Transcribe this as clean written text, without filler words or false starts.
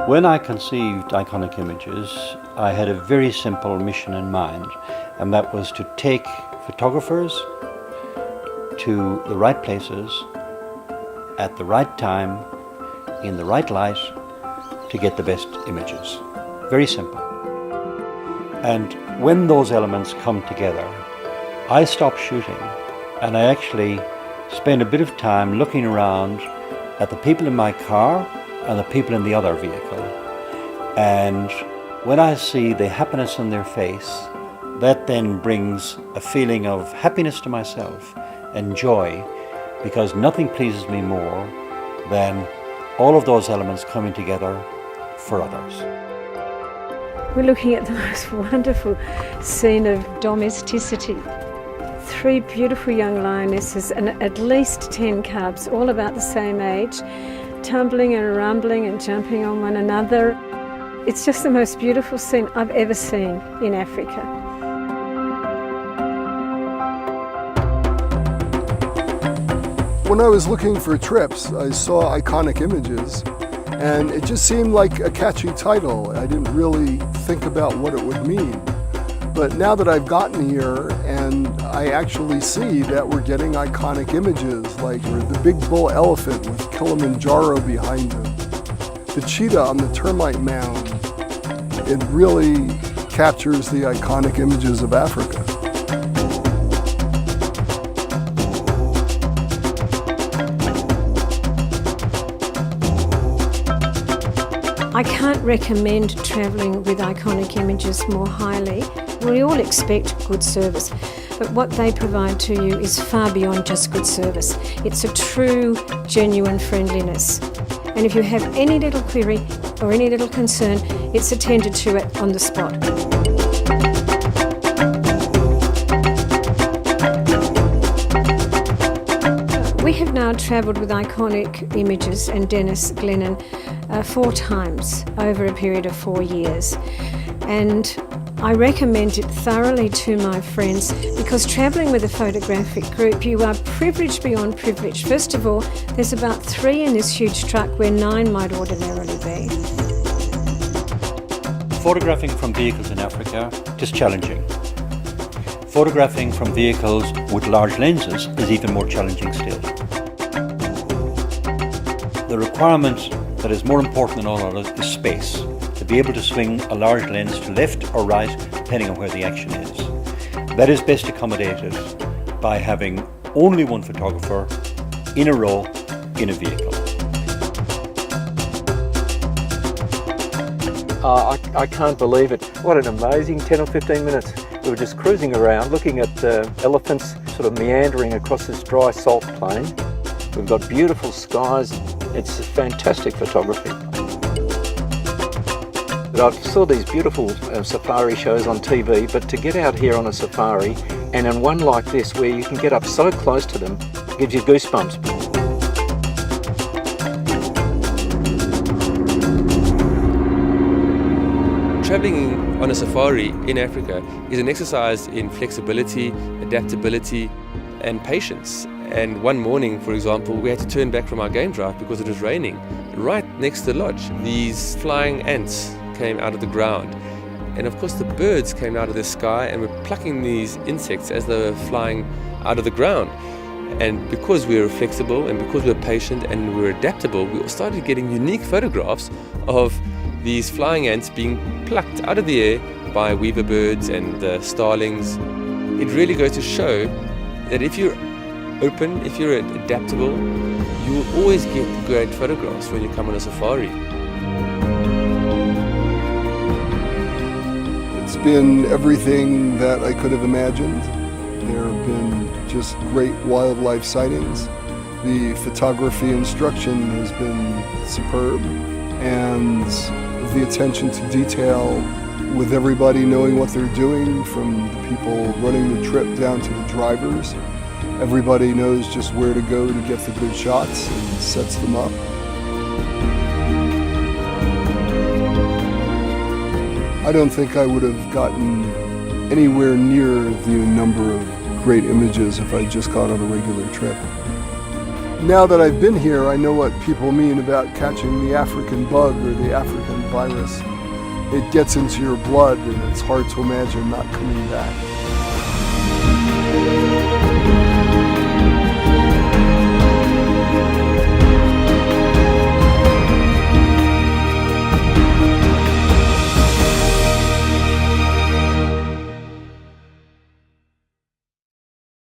When I conceived Iconic Images, I had a very simple mission in mind, and that was to take photographers to the right places, at the right time, in the right light, to get the best images. Very simple. And when those elements come together, I stop shooting and I actually spend a bit of time looking around at the people in my car and the people in the other vehicle. And when I see the happiness in their face, that then brings a feeling of happiness to myself and joy, because nothing pleases me more than all of those elements coming together for others. We're looking at the most wonderful scene of domesticity. 3 beautiful young lionesses and at least 10 cubs, all about the same age, tumbling and rumbling and jumping on one another. It's just the most beautiful scene I've ever seen in Africa. When I was looking for trips, I saw Iconic Images, and it just seemed like a catchy title. I didn't really think about what it would mean. But now that I've gotten here and I actually see that we're getting iconic images, like the big bull elephant with Kilimanjaro behind him, the cheetah on the termite mound, it really captures the iconic images of Africa. I can't recommend travelling with Iconic Images more highly. We all expect good service, but what they provide to you is far beyond just good service. It's a true, genuine friendliness. And if you have any little query or any little concern, it's attended to it on the spot. We have now travelled with Iconic Images and Dennis Glennon 4 times over a period of 4 years. And I recommend it thoroughly to my friends, because travelling with a photographic group, you are privileged beyond privilege. First of all, there's about 3 in this huge truck where 9 might ordinarily be. Photographing from vehicles in Africa is challenging. Photographing from vehicles with large lenses is even more challenging still. The requirement that is more important than all others is space. To be able to swing a large lens to left or right, depending on where the action is. That is best accommodated by having only one photographer in a row in a vehicle. I can't believe it. What an amazing 10 or 15 minutes. We were just cruising around looking at elephants sort of meandering across this dry salt plain. We've got beautiful skies. It's fantastic photography. I saw these beautiful safari shows on TV, but to get out here on a safari, and in one like this where you can get up so close to them, gives you goosebumps. Travelling on a safari in Africa is an exercise in flexibility, adaptability and patience. And one morning, for example, we had to turn back from our game drive because it was raining. Right next to the lodge, these flying ants came out of the ground, and of course the birds came out of the sky and were plucking these insects as they were flying out of the ground. And because we were flexible and because we were patient and we were adaptable, we started getting unique photographs of these flying ants being plucked out of the air by weaver birds and starlings. It really goes to show that if you're open, if you're adaptable, you will always get great photographs when you come on a safari. It's been everything that I could have imagined. There have been just great wildlife sightings. The photography instruction has been superb, and the attention to detail with everybody knowing what they're doing, from the people running the trip down to the drivers. Everybody knows just where to go to get the good shots and sets them up. I don't think I would have gotten anywhere near the number of great images if I just got on a regular trip. Now that I've been here, I know what people mean about catching the African bug or the African virus. It gets into your blood and it's hard to imagine not coming back.